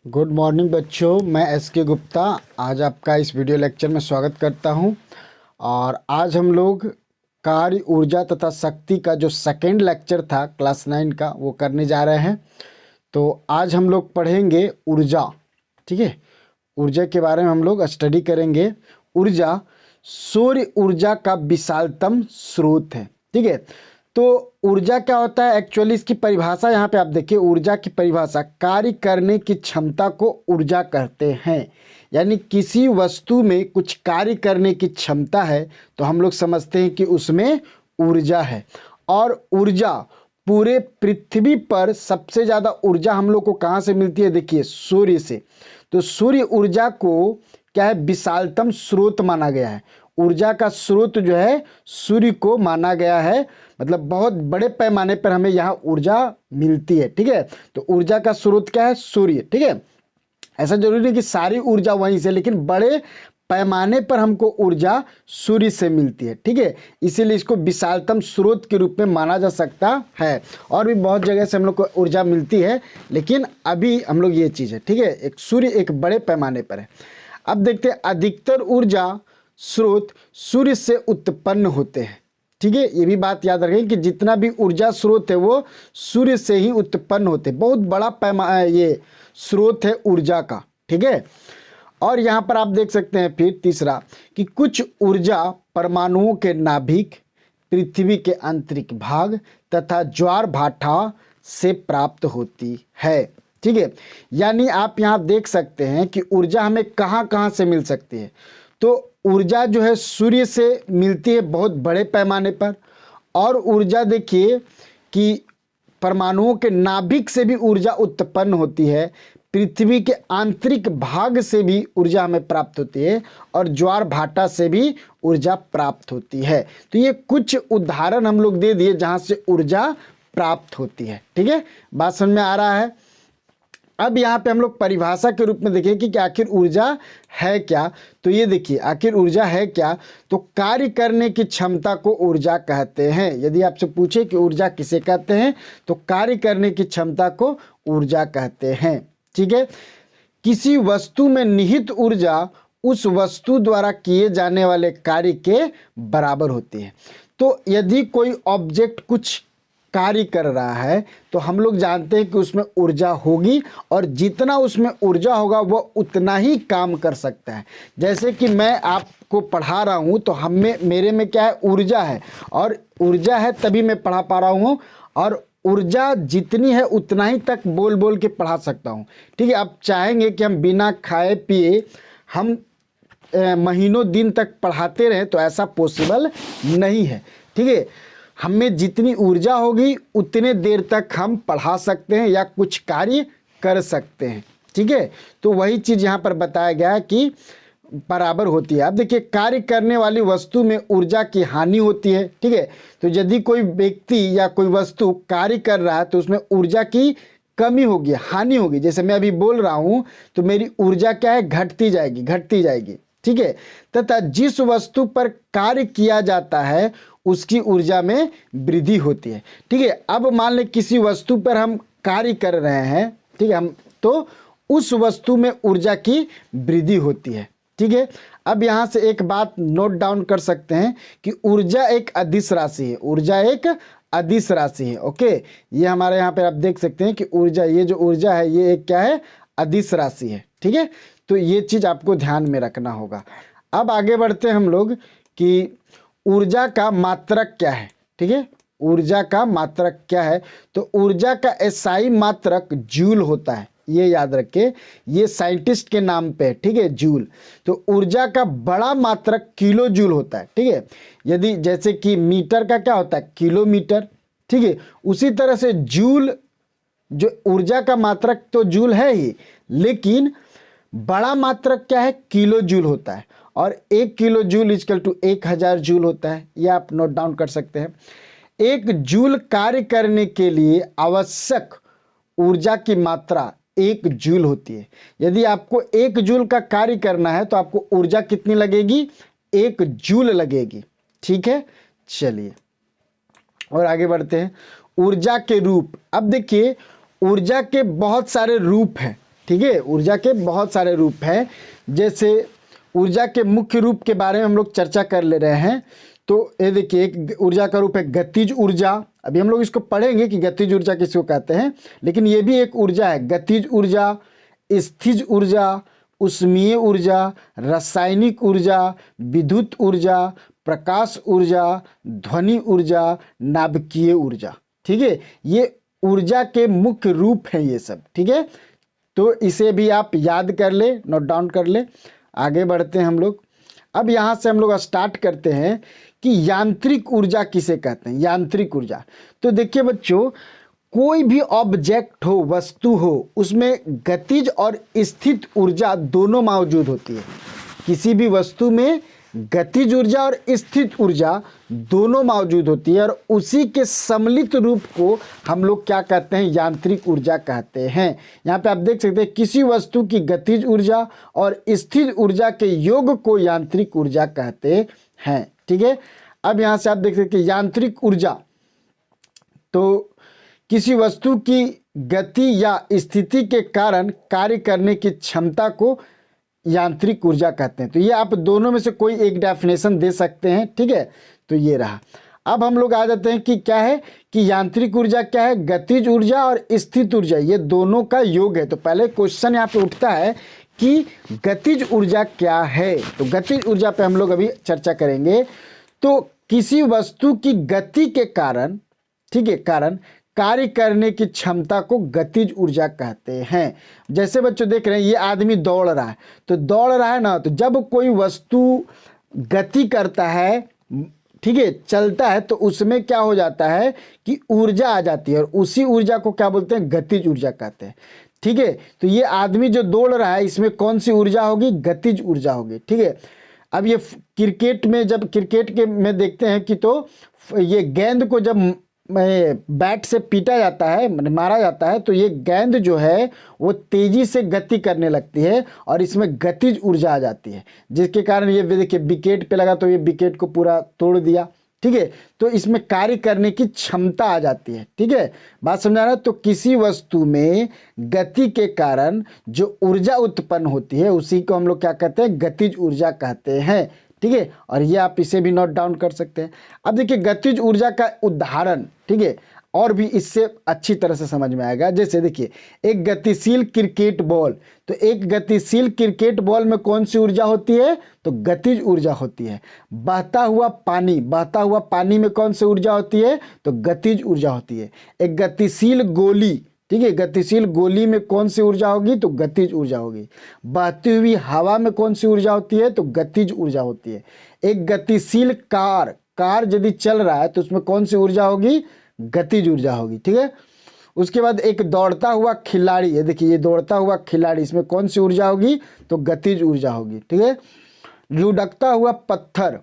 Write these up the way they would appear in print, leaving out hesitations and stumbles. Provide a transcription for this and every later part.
Good morning बच्चों, मैं SK. Gupta आज आपका इस वीडियो लेक्चर में स्वागत करता हूं। और आज हम लोग कार्य, ऊर्जा तथा शक्ति का जो सेकेंड लेक्चर था क्लास 9 का वो करने जा रहे हैं। तो आज हम लोग पढ़ेंगे ऊर्जा। ठीक है, ऊर्जा के बारे में हम लोग स्टडी करेंगे। ऊर्जा सूर्य ऊर्जा का विशालतम स्रोत है। ठीक है, तो ऊर्जा क्या होता है एक्चुअली, इसकी परिभाषा यहाँ पे आप देखिए। ऊर्जा की परिभाषा कार्य करने की क्षमता को ऊर्जा कहते हैं। यानी किसी वस्तु में कुछ कार्य करने की क्षमता है तो हम लोग समझते हैं कि उसमें ऊर्जा है। और ऊर्जा पूरे पृथ्वी पर सबसे ज़्यादा ऊर्जा हम लोग को कहाँ से मिलती है, देखिए सूर्य से। तो सूर्य ऊर्जा को क्या है, विशालतम स्रोत माना गया है। ऊर्जा का स्रोत जो है सूर्य को माना गया है, मतलब बहुत बड़े पैमाने पर हमें यहाँ ऊर्जा मिलती है। ठीक है, तो ऊर्जा का स्रोत क्या है, सूर्य। ठीक है, ऐसा जरूरी नहीं कि सारी ऊर्जा वहीं से, लेकिन बड़े पैमाने पर हमको ऊर्जा सूर्य से मिलती है। ठीक है, इसीलिए इसको विशालतम स्रोत के रूप में माना जा सकता है। और भी बहुत जगह से हम लोग को ऊर्जा मिलती है, लेकिन अभी हम लोग ये चीज़ है। ठीक है, एक सूर्य एक बड़े पैमाने पर है। अब देखते हैं, अधिकतर ऊर्जा स्रोत सूर्य से उत्पन्न होते हैं। ठीक है, ये भी बात याद रखें कि जितना भी ऊर्जा स्रोत है वो सूर्य से ही उत्पन्न होते हैं। बहुत बड़ा ये स्रोत है ऊर्जा का। ठीक है, और यहाँ पर आप देख सकते हैं फिर तीसरा कि कुछ ऊर्जा परमाणुओं के नाभिक, पृथ्वी के आंतरिक भाग तथा ज्वार भाटा से प्राप्त होती है। ठीक है, यानी आप यहाँ देख सकते हैं कि ऊर्जा हमें कहाँ कहाँ से मिल सकती है। तो ऊर्जा जो है सूर्य से मिलती है बहुत बड़े पैमाने पर। और ऊर्जा देखिए कि परमाणुओं के नाभिक से भी ऊर्जा उत्पन्न होती है, पृथ्वी के आंतरिक भाग से भी ऊर्जा हमें प्राप्त होती है, और ज्वार भाटा से भी ऊर्जा प्राप्त होती है। तो ये कुछ उदाहरण हम लोग दे दिए जहाँ से ऊर्जा प्राप्त होती है। ठीक है, बात समझ में आ रहा है। अब यहाँ पे हम लोग परिभाषा के रूप में देखें कि आखिर ऊर्जा है क्या। तो ये देखिए, आखिर ऊर्जा है क्या, तो कार्य करने की क्षमता को ऊर्जा कहते हैं। यदि आपसे पूछे कि ऊर्जा किसे कहते हैं, तो कार्य करने की क्षमता को ऊर्जा कहते हैं। ठीक है, किसी वस्तु में निहित ऊर्जा उस वस्तु द्वारा किए जाने वाले कार्य के बराबर होती है। तो यदि कोई ऑब्जेक्ट कुछ कार्य कर रहा है तो हम लोग जानते हैं कि उसमें ऊर्जा होगी, और जितना उसमें ऊर्जा होगा वो उतना ही काम कर सकता है। जैसे कि मैं आपको पढ़ा रहा हूँ तो मेरे में क्या है, ऊर्जा है, और ऊर्जा है तभी मैं पढ़ा पा रहा हूँ, और ऊर्जा जितनी है उतना ही तक बोल बोल के पढ़ा सकता हूँ। ठीक है, आप चाहेंगे कि हम बिना खाए पिए हम महीनों दिन तक पढ़ाते रहें तो ऐसा पॉसिबल नहीं है। ठीक है, हमें जितनी ऊर्जा होगी उतने देर तक हम पढ़ा सकते हैं या कुछ कार्य कर सकते हैं। ठीक है, तो वही चीज़ यहाँ पर बताया गया है कि बराबर होती है। अब देखिए, कार्य करने वाली वस्तु में ऊर्जा की हानि होती है। ठीक है, तो यदि कोई व्यक्ति या कोई वस्तु कार्य कर रहा है तो उसमें ऊर्जा की कमी होगी, हानि होगी। जैसे मैं अभी बोल रहा हूँ तो मेरी ऊर्जा क्या है, घटती जाएगी, घटती जाएगी। ठीक है, तथा जिस वस्तु पर कार्य किया जाता है उसकी ऊर्जा में वृद्धि होती है। ठीक है, अब मान लें किसी वस्तु पर हम कार्य कर रहे हैं, ठीक है, हम तो उस वस्तु में ऊर्जा की वृद्धि होती है। ठीक है, अब यहाँ से एक बात नोट डाउन कर सकते हैं कि ऊर्जा एक अदिश राशि है। ऊर्जा एक अदिश राशि है। ओके, ये हमारे यहाँ पे आप देख सकते हैं कि ऊर्जा, ये जो ऊर्जा है ये एक क्या है, अदिश राशि है। ठीक है, तो ये चीज़ आपको ध्यान में रखना होगा। अब आगे बढ़ते हैं हम लोग कि ऊर्जा का मात्रक क्या है। ठीक है, ऊर्जा का मात्रक क्या है, तो ऊर्जा का एसआई मात्रक जूल होता है। ये याद रखें, ये साइंटिस्ट के नाम पे है। ठीक है, जूल। तो ऊर्जा का बड़ा मात्रक किलो जूल होता है। ठीक है, यदि जैसे कि मीटर का क्या होता है, किलोमीटर। ठीक है, उसी तरह से जूल, जो ऊर्जा का मात्रक तो जूल है ही, लेकिन बड़ा मात्रक क्या है, किलो जूल होता है। और 1 kilo joule equal to 1000 joule होता है। यह आप नोट डाउन कर सकते हैं। 1 जूल कार्य करने के लिए आवश्यक ऊर्जा की मात्रा 1 जूल होती है। यदि आपको 1 जूल का कार्य करना है तो आपको ऊर्जा कितनी लगेगी, 1 जूल लगेगी। ठीक है, चलिए और आगे बढ़ते हैं। ऊर्जा के रूप। अब देखिए, ऊर्जा के बहुत सारे रूप हैं। ठीक है, ऊर्जा के बहुत सारे रूप हैं। जैसे ऊर्जा के मुख्य रूप के बारे में हम लोग चर्चा कर ले रहे हैं। तो ये देखिए, एक ऊर्जा का रूप है गतिज ऊर्जा। अभी हम लोग इसको पढ़ेंगे कि गतिज ऊर्जा किसको कहते हैं, लेकिन ये भी एक ऊर्जा है। गतिज ऊर्जा, स्थिज ऊर्जा, ऊष्मीय ऊर्जा, रासायनिक ऊर्जा, विद्युत ऊर्जा, प्रकाश ऊर्जा, ध्वनि ऊर्जा, नाभिकीय ऊर्जा। ठीक है, ये ऊर्जा के मुख्य रूप हैं ये सब। ठीक है, तो इसे भी आप याद कर ले, नोट डाउन कर ले। आगे बढ़ते हैं हम लोग। अब यहाँ से हम लोग स्टार्ट करते हैं कि यांत्रिक ऊर्जा किसे कहते हैं। यांत्रिक ऊर्जा, तो देखिए बच्चों, कोई भी ऑब्जेक्ट हो, वस्तु हो, उसमें गतिज और स्थित ऊर्जा दोनों मौजूद होती है। किसी भी वस्तु में गतिज ऊर्जा और स्थित ऊर्जा दोनों मौजूद होती है, और उसी के सम्मिलित रूप को हम लोग क्या कहते हैं, यांत्रिक ऊर्जा कहते हैं। यहाँ पे आप देख सकते हैं, किसी वस्तु की गतिज ऊर्जा और स्थिर ऊर्जा के योग को यांत्रिक ऊर्जा कहते हैं। ठीक है, अब यहाँ से आप देख सकते हैं यांत्रिक ऊर्जा, तो किसी वस्तु की गति या स्थिति के कारण कार्य करने की क्षमता को यांत्रिक ऊर्जा कहते हैं। तो ये आप दोनों में से कोई एक डेफिनेशन दे सकते हैं। ठीक है, तो ये रहा। अब हम लोग आ जाते हैं कि क्या है कि यांत्रिक ऊर्जा क्या है, गतिज ऊर्जा और स्थित ऊर्जा, ये दोनों का योग है। तो पहले क्वेश्चन यहाँ पे उठता है कि गतिज ऊर्जा क्या है। तो गतिज ऊर्जा पे हम लोग अभी चर्चा करेंगे। तो किसी वस्तु की गति के कारण, ठीक है, कारण कार्य करने की क्षमता को गतिज ऊर्जा कहते हैं। जैसे बच्चों देख रहे हैं, ये आदमी दौड़ रहा है, तो दौड़ रहा है ना, तो जब कोई वस्तु गति करता है, ठीक है, चलता है, तो उसमें क्या हो जाता है कि ऊर्जा आ जाती है, और उसी ऊर्जा को क्या बोलते हैं, गतिज ऊर्जा कहते हैं। ठीक है, तो ये आदमी जो दौड़ रहा है, इसमें कौन सी ऊर्जा होगी, गतिज ऊर्जा होगी। ठीक है, अब ये क्रिकेट में, जब क्रिकेट के में देखते हैं कि तो ये गेंद को जब बैट से पीटा जाता है, मारा जाता है, तो ये गेंद जो है वो तेजी से गति करने लगती है, और इसमें गतिज ऊर्जा आ जाती है, जिसके कारण ये देखिए विकेट पे लगा, तो ये विकेट को पूरा तोड़ दिया। ठीक है, तो इसमें कार्य करने की क्षमता आ जाती है। ठीक है, बात समझा रहा है। तो किसी वस्तु में गति के कारण जो ऊर्जा उत्पन्न होती है, उसी को हम लोग क्या कहते हैं, गतिज ऊर्जा कहते हैं। ठीक है, और ये आप इसे भी नोट डाउन कर सकते हैं। अब देखिए गतिज ऊर्जा का उदाहरण, ठीक है, और भी इससे अच्छी तरह से समझ में आएगा। जैसे देखिए, एक गतिशील क्रिकेट बॉल, तो एक गतिशील क्रिकेट बॉल में कौन सी ऊर्जा होती है, तो गतिज ऊर्जा होती है। बहता हुआ पानी, बहता हुआ पानी में कौन सी ऊर्जा होती है, तो गतिज ऊर्जा होती है। एक गतिशील गोली, ठीक है, गतिशील गोली में कौन सी ऊर्जा होगी, तो गतिज ऊर्जा होगी। बहती हुई हवा में कौन सी ऊर्जा होती है, तो गतिज ऊर्जा होती है। एक गतिशील कार, कार यदि चल रहा है तो उसमें कौन सी ऊर्जा होगी, गतिज ऊर्जा होगी। ठीक है, उसके बाद एक दौड़ता हुआ खिलाड़ी, ये देखिए, ये दौड़ता हुआ खिलाड़ी, इसमें कौन सी ऊर्जा होगी, तो गतिज ऊर्जा होगी। ठीक है, लुढ़कता हुआ पत्थर,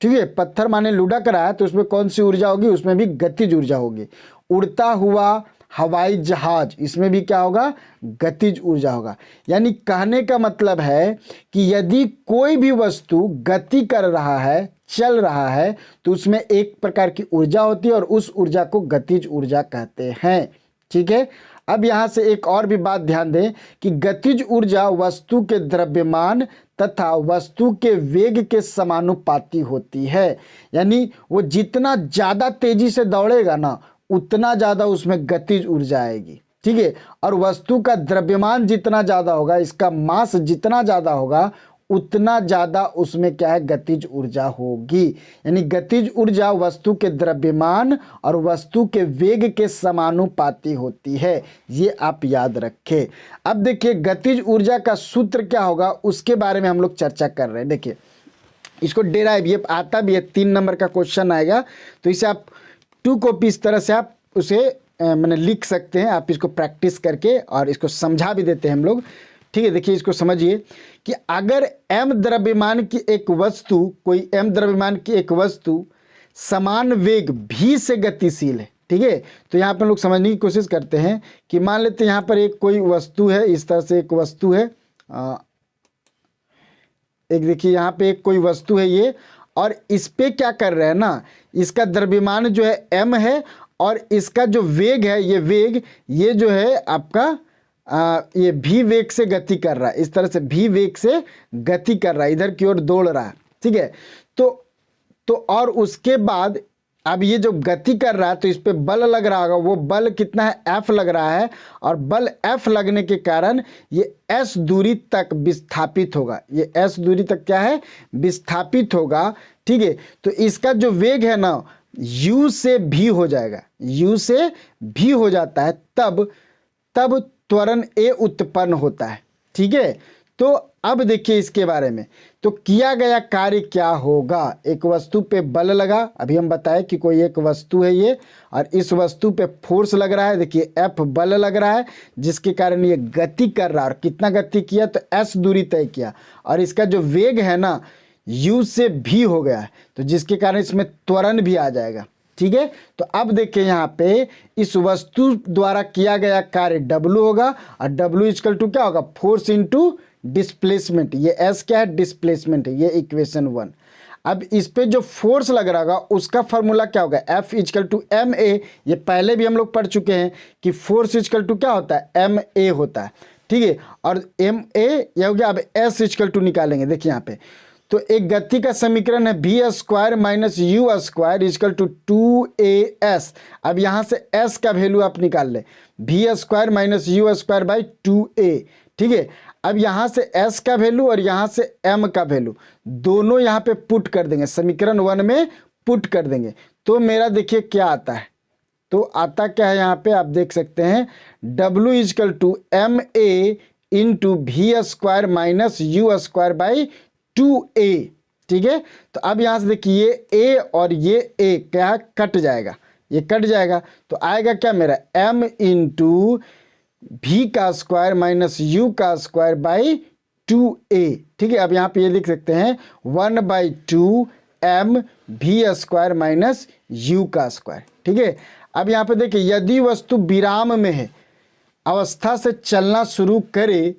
ठीक है, पत्थर माने लुढ़क रहा है, तो उसमें कौन सी ऊर्जा होगी, उसमें भी गतिज ऊर्जा होगी। उड़ता हुआ हवाई जहाज, इसमें भी क्या होगा, गतिज ऊर्जा होगा। यानी कहने का मतलब है कि यदि कोई भी वस्तु गति कर रहा है, चल रहा है, तो उसमें एक प्रकार की ऊर्जा होती है, और उस ऊर्जा को गतिज ऊर्जा कहते हैं। ठीक है, अब यहाँ से एक और भी बात ध्यान दें कि गतिज ऊर्जा वस्तु के द्रव्यमान तथा वस्तु के वेग के समानुपाती होती है। यानी वो जितना ज़्यादा तेजी से दौड़ेगा ना, उतना ज़्यादा उसमें गतिज ऊर्जा आएगी। ठीक है, और वस्तु का द्रव्यमान जितना ज़्यादा होगा, इसका मास जितना ज़्यादा होगा, उतना ज़्यादा उसमें क्या है, गतिज ऊर्जा होगी। यानी गतिज ऊर्जा वस्तु के द्रव्यमान और वस्तु के वेग के समानुपाती होती है, ये आप याद रखें। अब देखिए गतिज ऊर्जा का सूत्र क्या होगा, उसके बारे में हम लोग चर्चा कर रहे हैं। देखिए इसको डेराइव, ये आता भी है, 3 नंबर का क्वेश्चन आएगा, तो इसे आप 2 कॉपी इस तरह से आप उसे मैंने लिख सकते हैं। आप इसको प्रैक्टिस करके और इसको समझा भी देते हैं हम लोग। ठीक है, देखिए इसको समझिए कि अगर m द्रव्यमान की एक वस्तु, कोई m द्रव्यमान की एक वस्तु समान वेग v से गतिशील है, ठीक है, तो यहाँ पर हम लोग समझने की कोशिश करते हैं कि मान लेते हैं यहाँ पर एक कोई वस्तु है, इस तरह से एक वस्तु है, एक देखिए यहाँ पे एक कोई वस्तु है ये, और इस पे क्या कर रहे हैं ना, इसका द्रव्यमान जो है m है, और इसका जो वेग है, ये वेग, ये जो है आपका ये भी वेग से गति कर रहा है, इस तरह से भी वेग से गति कर रहा है, इधर की ओर दौड़ रहा है, ठीक है। तो और उसके बाद अब ये जो गति कर रहा है तो इस पे बल लग रहा होगा, वो बल कितना है, F लग रहा है, और बल F लगने के कारण ये S दूरी तक विस्थापित होगा, ये S दूरी तक क्या है, विस्थापित होगा, ठीक है। तो इसका जो वेग है ना U से भी हो जाएगा, U से भी हो जाता है, तब त्वरण A उत्पन्न होता है, ठीक है। तो अब देखिए इसके बारे में, तो किया गया कार्य क्या होगा, एक वस्तु पे बल लगा, अभी हम बताएं कि कोई एक वस्तु है ये, और इस वस्तु पे फोर्स लग रहा है, देखिए F बल लग रहा है, जिसके कारण ये गति कर रहा है, और कितना गति किया, तो S दूरी तय किया, और इसका जो वेग है ना U से भी हो गया है, तो जिसके कारण इसमें त्वरण भी आ जाएगा, ठीक है। तो अब देखिए यहाँ पे इस वस्तु द्वारा किया गया कार्य W होगा, और W इक्वल टू क्या होगा, फोर्स इंटू डिस्प्लेसमेंट, ये S क्या है, डिस्प्लेसमेंट है, ये इक्वेशन 1। अब इस पे जो फोर्स लग रहा होगा उसका फॉर्मूला क्या होगा, F इक्वल टू ma, ये पहले भी हम लोग पढ़ चुके हैं कि फोर्स इक्वल टू क्या होता है, ma होता है, ठीक है। और ma यह हो गया, अब S इक्वल टू निकालेंगे, देखिए यहाँ पे, तो एक गति का समीकरण है v square minus you square equal to 2as। अब यहाँ से s का वैल्यू आप निकाल लें, भी square minus you square by 2a, ठीक है। अब यहाँ से s का वैल्यू और यहाँ से m का वैल्यू दोनों यहाँ पे पुट कर देंगे, समीकरण 1 में पुट कर देंगे, तो मेरा देखिए क्या आता है, तो आता क्या है, यहाँ पे आप देख सकते हैं w equal to ma into V square minus you square by 2a, ठीक है। तो अब यहाँ से देखिए ये a और ये a क्या कट जाएगा, ये कट जाएगा, तो आएगा क्या मेरा m इंटू भी का स्क्वायर माइनस यू का स्क्वायर बाई 2a, ठीक है। अब यहाँ पे ये लिख सकते हैं 1/2 m v square minus you का स्क्वायर, ठीक है। अब यहाँ पे देखिए यदि वस्तु विराम में है, अवस्था से चलना शुरू करे,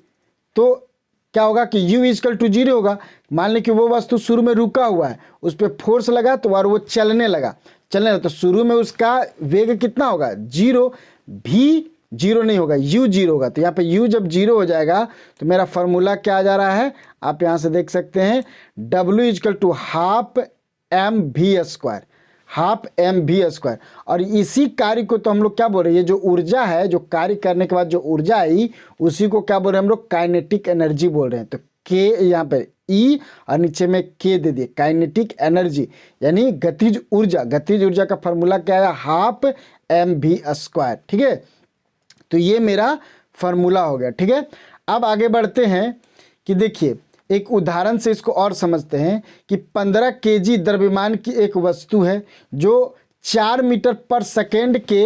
तो क्या होगा कि u इक्वल टू 0 होगा। मान लें कि वो वस्तु शुरू में रुका हुआ है, उस पर फोर्स लगा तो और वो चलने लगा, तो शुरू में उसका वेग कितना होगा, 0, भी 0 नहीं होगा, u 0 होगा। तो यहाँ पे u जब 0 हो जाएगा तो मेरा फार्मूला क्या आ जा रहा है, आप यहाँ से देख सकते हैं w equal to half m v square, half m v square. और इसी कार्य को तो हम लोग क्या बोल रहे हैं, ये जो ऊर्जा है, जो कार्य करने के बाद जो ऊर्जा आई उसी को क्या बोल रहे हैं हम लोग, काइनेटिक एनर्जी बोल रहे हैं। तो k यहाँ पे E और नीचे में k दे दिए, काइनेटिक एनर्जी यानी गतिज ऊर्जा। गतिज ऊर्जा का फॉर्मूला क्या है, हाफ m भी स्क्वायर, ठीक है। तो ये मेरा फार्मूला हो गया, ठीक है। अब आगे बढ़ते हैं कि देखिए एक उदाहरण से इसको और समझते हैं कि 15 kg द्रव्यमान की एक वस्तु है जो 4 मीटर पर सेकेंड के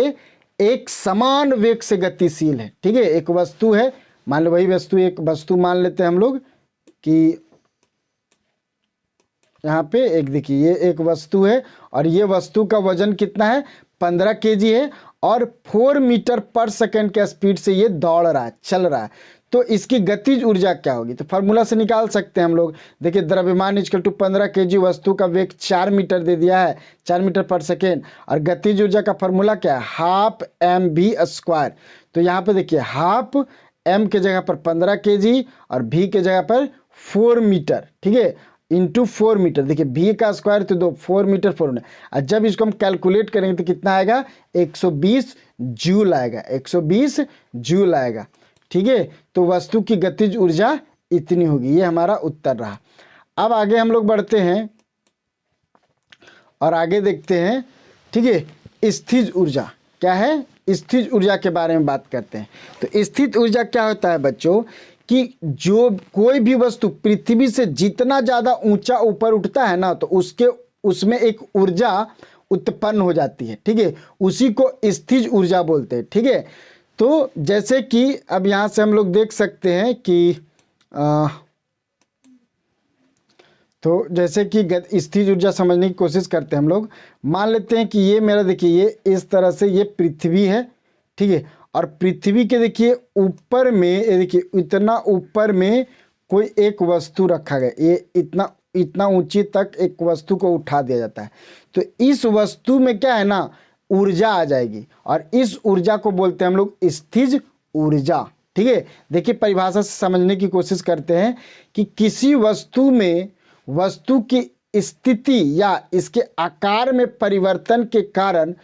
एक समान वेग से गतिशील है, ठीक है। एक वस्तु है, मान लो वही वस्तु, एक वस्तु मान लेते हैं हम लोग कि यहाँ पे एक देखिए ये एक वस्तु है और ये वस्तु का वजन कितना है, 15 kg है, और 4 मीटर पर सेकेंड के स्पीड से ये दौड़ रहा है, चल रहा है। तो इसकी गतिज ऊर्जा क्या होगी, तो फार्मूला से निकाल सकते हैं हम लोग। देखिए द्रव्यमान इक्वल टू 15 kg, वस्तु का वेग 4 मीटर दे दिया है, 4 मीटर पर सेकेंड, और गतिज ऊर्जा का फार्मूला क्या है, हाफ m भी स्क्वायर। तो यहाँ पे देखिए हाफ m के जगह पर 15 kg और v के जगह पर 4 मीटर, ठीक है, इंटू 4 मीटर। देखिए v का स्क्वायर तो 4 मीटर 4 मीटर, और जब इसको हम कैलकुलेट करेंगे तो कितना आएगा, 120 जूल आएगा, 120 जूल आएगा, ठीक है। तो वस्तु की गतिज ऊर्जा इतनी होगी, ये हमारा उत्तर रहा। अब आगे हम लोग बढ़ते हैं और आगे देखते हैं, ठीक है, स्थिज ऊर्जा क्या है, स्थिज ऊर्जा के बारे में बात करते हैं। तो स्थित ऊर्जा क्या होता है बच्चों, कि जो कोई भी वस्तु पृथ्वी से जितना ज़्यादा ऊंचा ऊपर उठता है ना, तो उसमें एक ऊर्जा उत्पन्न हो जाती है, ठीक है, उसी को स्थिज ऊर्जा बोलते हैं, ठीक है। तो जैसे कि अब यहाँ से हम लोग देख सकते हैं कि तो जैसे कि स्थिज ऊर्जा समझने की कोशिश करते हैं हम लोग। मान लेते हैं कि ये मेरा देखिए ये इस तरह से ये पृथ्वी है, ठीक है, और पृथ्वी के देखिए ऊपर में, ये देखिए इतना ऊपर में कोई एक वस्तु रखा गया, ये इतना ऊंची तक एक वस्तु को उठा दिया जाता है। तो इस वस्तु में क्या है ना, ऊर्जा आ जाएगी, और इस ऊर्जा को बोलते हैं हम लोग स्थिज ऊर्जा, ठीक है, देखिए परिभाषा से समझने की कोशिश करते हैं कि किसी वस्तु में वस्तु की स्थिति या इसके आकार में परिवर्तन के कारण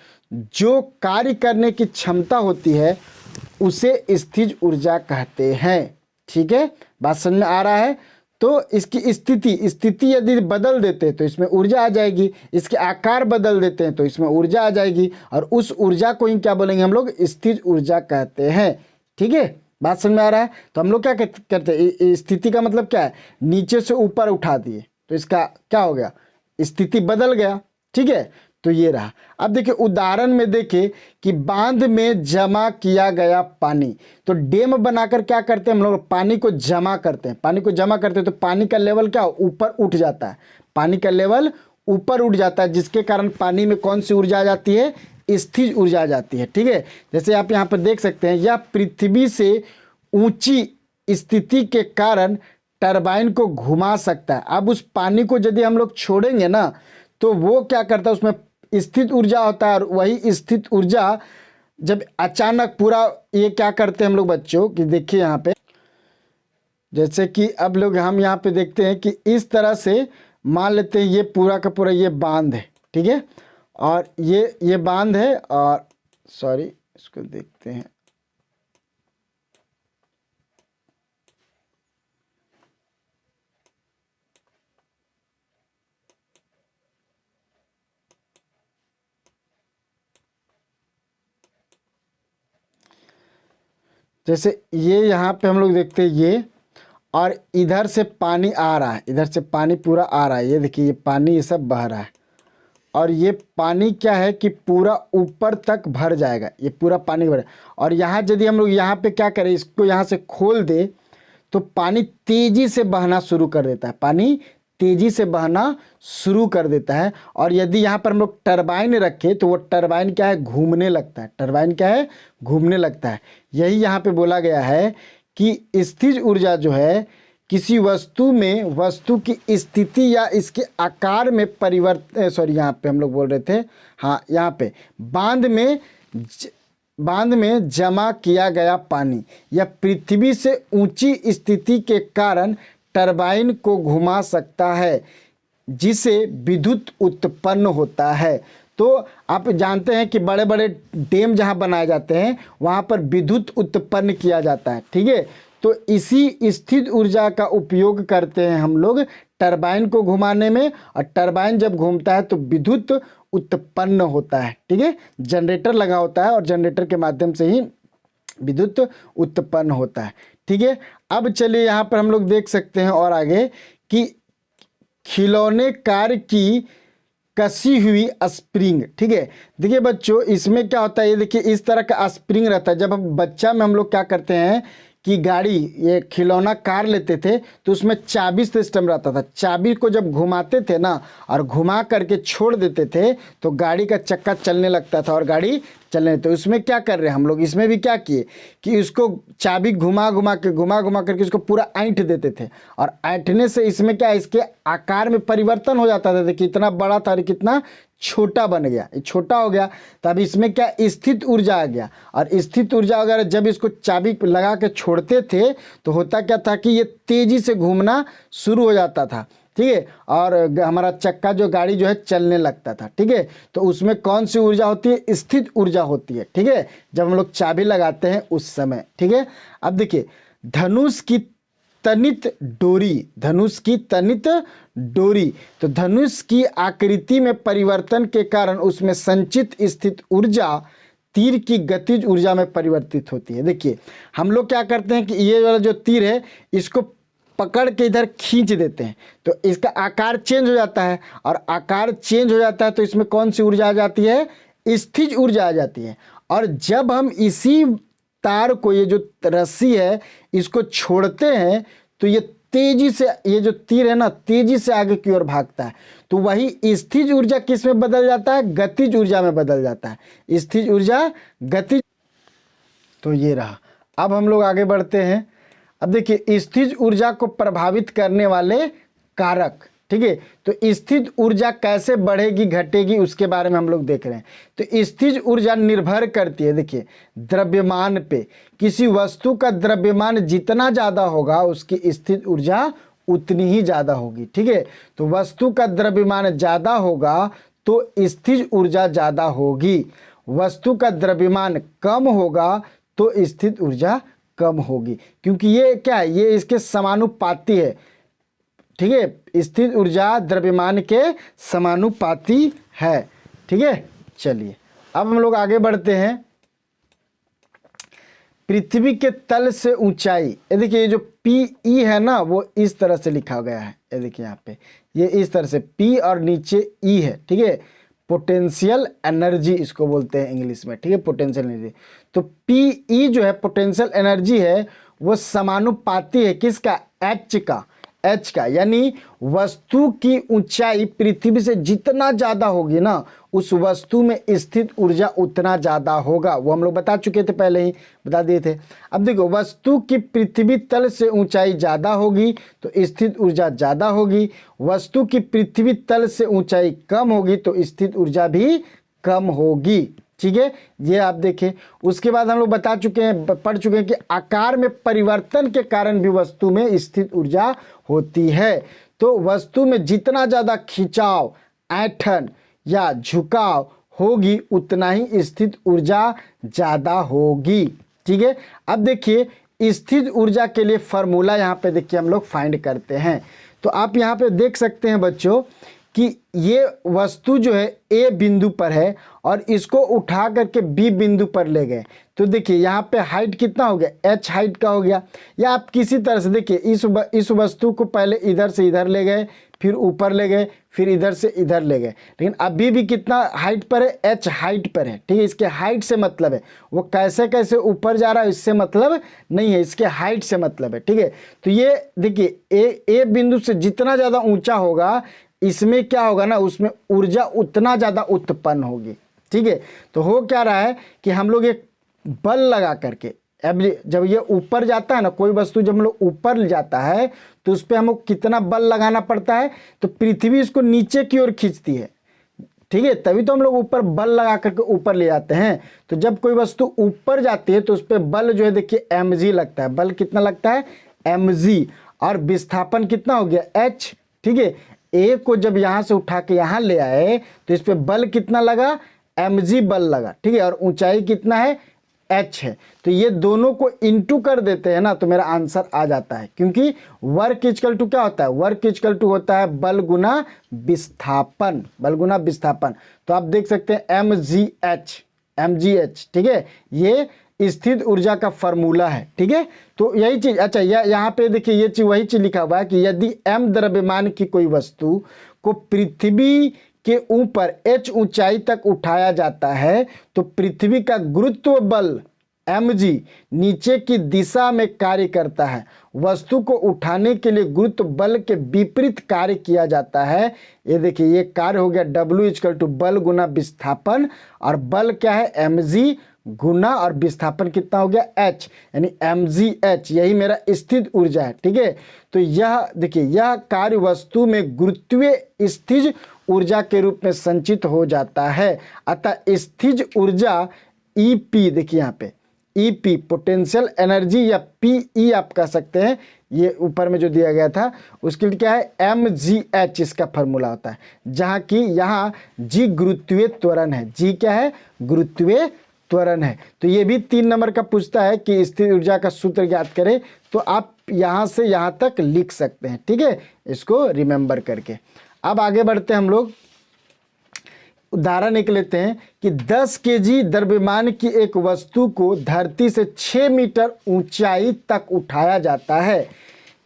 जो कार्य करने की क्षमता होती है उसे स्थिज ऊर्जा कहते हैं। ठीक है, बात समझ में आ रहा है। तो इसकी स्थिति यदि बदल देते हैं तो इसमें ऊर्जा आ जाएगी, इसके आकार बदल देते हैं तो इसमें ऊर्जा आ जाएगी, और उस ऊर्जा को ही क्या बोलेंगे हम लोग, स्थिज ऊर्जा कहते हैं। ठीक है, बात समझ में आ रहा है। तो हम लोग क्या करते हैं, स्थिति का मतलब क्या है, नीचे से ऊपर उठा दिए तो इसका क्या हो गया, स्थिति बदल गया। ठीक है, तो ये रहा। अब देखिए उदाहरण में देखिए कि बांध में जमा किया गया पानी, तो डैम बनाकर क्या करते हैं हम लोग, पानी को जमा करते हैं। पानी को जमा करते हैं तो पानी का लेवल क्या ऊपर उठ जाता है, पानी का लेवल ऊपर उठ जाता है, जिसके कारण पानी में कौन सी ऊर्जा आ जाती है, स्थिज ऊर्जा आ जाती है। ठीक है, जैसे आप यहाँ पर देख सकते हैं, यह पृथ्वी से ऊंची स्थिति के कारण टरबाइन को घुमा सकता है। अब उस पानी को यदि हम लोग छोड़ेंगे ना तो वो क्या करता है, उसमें स्थित ऊर्जा होता है, और वही स्थित ऊर्जा जब अचानक पूरा ये क्या करते हैं हम लोग बच्चों कि देखिए यहाँ पे, जैसे कि अब लोग हम यहाँ पे देखते हैं कि इस तरह से मान लेते हैं ये पूरा का पूरा ये बांध है। ठीक है, और ये बांध है, और सॉरी इसको देखते हैं, जैसे ये यहाँ पे हम लोग देखते हैं ये, और इधर से पानी आ रहा है, इधर से पानी पूरा आ रहा है, ये देखिए ये पानी ये सब बह रहा है, और ये पानी क्या है कि पूरा ऊपर तक भर जाएगा, ये पूरा पानी भर। और यहाँ यदि हम लोग यहाँ पे क्या करें, इसको यहाँ से खोल दे तो पानी तेजी से बहना शुरू कर देता है, पानी तेजी से बहना शुरू कर देता है। और यदि यहाँ पर हम लोग टरबाइन रखें तो वो टरबाइन क्या है, घूमने लगता है, टरबाइन क्या है, घूमने लगता है। यही यहाँ पे बोला गया है कि स्थिज ऊर्जा जो है किसी वस्तु में वस्तु की स्थिति या इसके आकार में परिवर्तन, सॉरी यहाँ पे हम लोग बोल रहे थे, हाँ यहाँ पे बांध में जमा किया गया पानी या पृथ्वी से ऊंची स्थिति के कारण टरबाइन को घुमा सकता है, जिसे विद्युत उत्पन्न होता है। तो आप जानते हैं कि बड़े बड़े डैम जहाँ बनाए जाते हैं वहाँ पर विद्युत उत्पन्न किया जाता है। ठीक है, तो इसी स्थिर ऊर्जा का उपयोग करते हैं हम लोग टरबाइन को घुमाने में, और टरबाइन जब घूमता है तो विद्युत उत्पन्न होता है। ठीक है, जनरेटर लगा होता है और जनरेटर के माध्यम से ही विद्युत उत्पन्न होता है। ठीक है, अब चलिए यहाँ पर हम लोग देख सकते हैं और आगे कि खिलौने कार की कसी हुई स्प्रिंग। ठीक है, देखिए बच्चों इसमें क्या होता है, ये देखिए इस तरह का स्प्रिंग रहता है। जब हम बच्चा में हम लोग क्या करते हैं कि गाड़ी, ये खिलौना कार लेते थे तो उसमें चाबी सिस्टम रहता था, चाबी को जब घुमाते थे ना और घुमा करके छोड़ देते थे तो गाड़ी का चक्का चलने लगता था और गाड़ी चलने। तो उसमें क्या कर रहे हैं हम लोग, इसमें भी क्या किए कि उसको चाबी घुमा घुमा करके उसको पूरा ऐंठ देते थे, और ऐंठने से इसमें क्या, इसके आकार में परिवर्तन हो जाता था। देखिए कितना बड़ा था और कितना छोटा बन गया, ये छोटा हो गया। तब इसमें क्या, स्थित ऊर्जा आ गया, और स्थित ऊर्जा अगर जब इसको चाबी लगा के छोड़ते थे तो होता क्या था कि ये तेजी से घूमना शुरू हो जाता था। ठीक है, और हमारा चक्का जो गाड़ी जो है चलने लगता था। ठीक है, तो उसमें कौन सी ऊर्जा होती है, स्थित ऊर्जा होती है। ठीक है, जब हम लोग चाबी लगाते हैं उस समय। ठीक है, अब देखिए धनुष की तनित डोरी, धनुष की तनित डोरी, तो धनुष की आकृति में परिवर्तन के कारण उसमें संचित स्थित ऊर्जा तीर की गतिज ऊर्जा में परिवर्तित होती है। देखिए हम लोग क्या करते हैं कि ये वाला जो तीर है इसको पकड़ के इधर खींच देते हैं तो इसका आकार चेंज हो जाता है, और आकार चेंज हो जाता है तो इसमें कौन सी ऊर्जा आ जाती है, स्थिज ऊर्जा आ जाती है। और जब हम इसी तार को, ये जो रस्सी है इसको छोड़ते हैं तो ये तेजी से, ये जो तीर है ना तेजी से आगे की ओर भागता है, तो वही स्थिज ऊर्जा किस में बदल जाता है, गतिज ऊर्जा में बदल जाता है। स्थिज ऊर्जा गतिज, तो ये रहा। अब हम लोग आगे बढ़ते हैं। अब देखिए स्थिज ऊर्जा को प्रभावित करने वाले कारक। ठीक है। तो स्थित ऊर्जा कैसे बढ़ेगी घटेगी उसके बारे में हम लोग देख रहे हैं। तो स्थित ऊर्जा निर्भर करती है, देखिए, द्रव्यमान पे। किसी वस्तु का द्रव्यमान जितना ज़्यादा होगा उसकी स्थित ऊर्जा उतनी ही ज़्यादा होगी, ठीक है। तो वस्तु का द्रव्यमान ज़्यादा होगा तो स्थिर ऊर्जा ज़्यादा होगी, वस्तु का द्रव्यमान कम होगा तो स्थित ऊर्जा कम होगी, क्योंकि ये क्या है, ये इसके समानुपाती है, ठीक है। स्थिर ऊर्जा द्रव्यमान के समानुपाती है, ठीक है। चलिए अब हम लोग आगे बढ़ते हैं। पृथ्वी के तल से ऊंचाई, ये देखिए, ये जो PE है ना वो इस तरह से लिखा गया है, ये देखिए यहाँ पे, ये इस तरह से P और नीचे E है, ठीक है। पोटेंशियल एनर्जी इसको बोलते हैं इंग्लिश में, ठीक है, पोटेंशियल एनर्जी। तो PE जो है पोटेंशियल एनर्जी है, वो समानुपाती है किसका, H का, यानी वस्तु की ऊंचाई पृथ्वी से जितना ज़्यादा होगी ना उस वस्तु में स्थित ऊर्जा उतना ज़्यादा होगा, वो हम लोग बता चुके थे, पहले ही बता दिए थे। अब देखो, वस्तु की पृथ्वी तल से ऊंचाई ज़्यादा होगी तो स्थित ऊर्जा ज़्यादा होगी, वस्तु की पृथ्वी तल से ऊंचाई कम होगी तो स्थित ऊर्जा भी कम होगी, ठीक है। ये आप देखें। उसके बाद हम लोग बता चुके हैं, पढ़ चुके हैं कि आकार में परिवर्तन के कारण भी वस्तु में स्थित ऊर्जा होती है। तो वस्तु में जितना ज़्यादा खिंचाव, ऐंठन या झुकाव होगी उतना ही स्थित ऊर्जा ज़्यादा होगी, ठीक है। अब देखिए स्थित ऊर्जा के लिए फार्मूला यहाँ पे देखिए हम लोग फाइंड करते हैं। तो आप यहाँ पे देख सकते हैं बच्चों कि ये वस्तु जो है A बिंदु पर है और इसको उठा करके B बिंदु पर ले गए। तो देखिए यहाँ पे हाइट कितना हो गया, H हाइट का हो गया। या आप किसी तरह से देखिए इस वस्तु को पहले इधर से इधर ले गए, फिर ऊपर ले गए, फिर इधर से इधर ले गए, लेकिन अभी भी कितना हाइट पर है, H हाइट पर है, ठीक है। इसके हाइट से मतलब है, वो कैसे कैसे ऊपर जा रहा है इससे मतलब नहीं है, इसके हाइट से मतलब है, ठीक है। तो ये देखिए A बिंदु से जितना ज़्यादा ऊंचा होगा इसमें क्या होगा ना, उसमें ऊर्जा उतना ज़्यादा उत्पन्न होगी, ठीक है। तो हो क्या रहा है कि हम लोग एक बल लगा करके, अब जब ये ऊपर जाता है ना, कोई वस्तु जब हम लोग ऊपर जाता है तो उस पर हम लोग कितना बल लगाना पड़ता है, तो पृथ्वी इसको नीचे की ओर खींचती है, ठीक है, तभी तो हम लोग ऊपर बल लगा करके ऊपर ले जाते हैं। तो जब कोई वस्तु ऊपर जाती है तो उस पर बल जो है देखिए mg लगता है, बल कितना लगता है mg, और विस्थापन कितना हो गया h, ठीक है। A को जब यहाँ से उठा के यहाँ ले आए तो इस पे बल कितना लगा, mg बल लगा, ठीक है, और ऊंचाई कितना है, h है। तो ये दोनों को इंटू कर देते हैं ना तो मेरा आंसर आ जाता है, क्योंकि वर्क इक्वल टू क्या होता है, वर्क इक्वल टू होता है बल गुना विस्थापन, बल गुना विस्थापन। तो आप देख सकते हैं mgh, ठीक है, ये स्थित ऊर्जा का फॉर्मूला है, ठीक है। तो यही चीज, अच्छा यहाँ पे देखिए ये चीज, वही चीज लिखा हुआ है कि यदि m द्रव्यमान की कोई वस्तु को पृथ्वी के ऊपर h ऊंचाई तक उठाया जाता है तो पृथ्वी का गुरुत्व बल mg नीचे की दिशा में कार्य करता है, वस्तु को उठाने के लिए गुरुत्व बल के विपरीत कार्य किया जाता है। ये देखिए ये कार्य हो गया W इक्वल टू बल गुना विस्थापन, और बल क्या है mg गुना और विस्थापन कितना हो गया h, यानी mgh, यही मेरा स्थिर ऊर्जा है, ठीक है। तो यह देखिए यह कार्य वस्तु में गुरुत्वीय स्थिर ऊर्जा के रूप में संचित हो जाता है। अतः स्थिर ऊर्जा EP, देखिए यहाँ पे EP पोटेंशियल एनर्जी या PE आप कह सकते हैं, ये ऊपर में जो दिया गया था उसके लिए क्या है mgh इसका फॉर्मूला होता है, जहाँ की यहाँ g गुरुत्वीय त्वरण है, g क्या है, गुरुत्वीय त्वरण है। तो ये भी 3 नंबर का पूछता है कि स्थिर ऊर्जा का सूत्र ज्ञात करें, तो आप यहाँ से यहाँ तक लिख सकते हैं, ठीक है, इसको रिमेंबर करके। अब आगे बढ़ते हैं हम लोग, उदाहरण एक लेते हैं कि 10 kg द्रव्यमान की एक वस्तु को धरती से 6 मीटर ऊंचाई तक उठाया जाता है,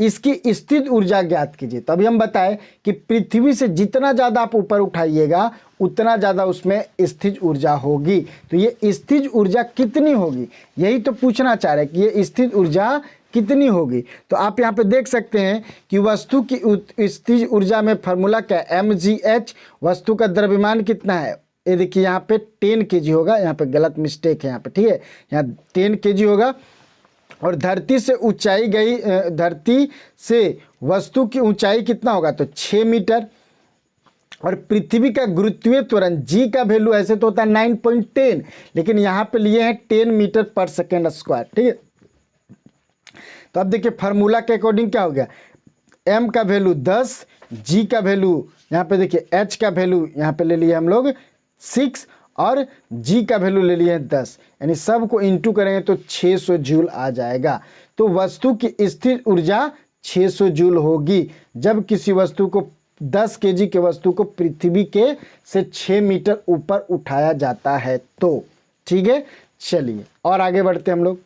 इसकी स्थिर ऊर्जा ज्ञात कीजिए। तो अभी हम बताएं कि पृथ्वी से जितना ज़्यादा आप ऊपर उठाइएगा उतना ज़्यादा उसमें स्थिर ऊर्जा होगी। तो ये स्थिर ऊर्जा कितनी होगी, यही तो पूछना चाह रहे हैं कि ये स्थिर ऊर्जा कितनी होगी। तो आप यहाँ पे देख सकते हैं कि वस्तु की स्थिर ऊर्जा में फार्मूला क्या है, mgh, वस्तु का द्रव्यमान कितना है, ये देखिए यहाँ पे 10 kg होगा, यहाँ पे गलत मिस्टेक है यहाँ पे, ठीक है, यहाँ 10 kg होगा, और धरती से वस्तु की ऊंचाई कितना होगा, तो 6 मीटर, और पृथ्वी का गुरुत्वीय त्वरण जी का वैल्यू ऐसे तो होता है 9.10, लेकिन यहाँ पे लिए हैं 10 मीटर पर सेकेंड स्क्वायर, ठीक है। तो अब देखिए फार्मूला के अकॉर्डिंग क्या हो गया, m का वैल्यू 10, g का वैल्यू यहाँ पे देखिए h का वैल्यू यहाँ पे ले लिए हम लोग 6 और g का वैल्यू ले लिए 10, यानी सब को इंटू करेंगे तो 600 जूल आ जाएगा। तो वस्तु की स्थिर ऊर्जा 600 जूल होगी जब किसी वस्तु को 10 केजी के वस्तु को पृथ्वी के से 6 मीटर ऊपर उठाया जाता है। तो ठीक है, चलिए और आगे बढ़ते हैं हम लोग।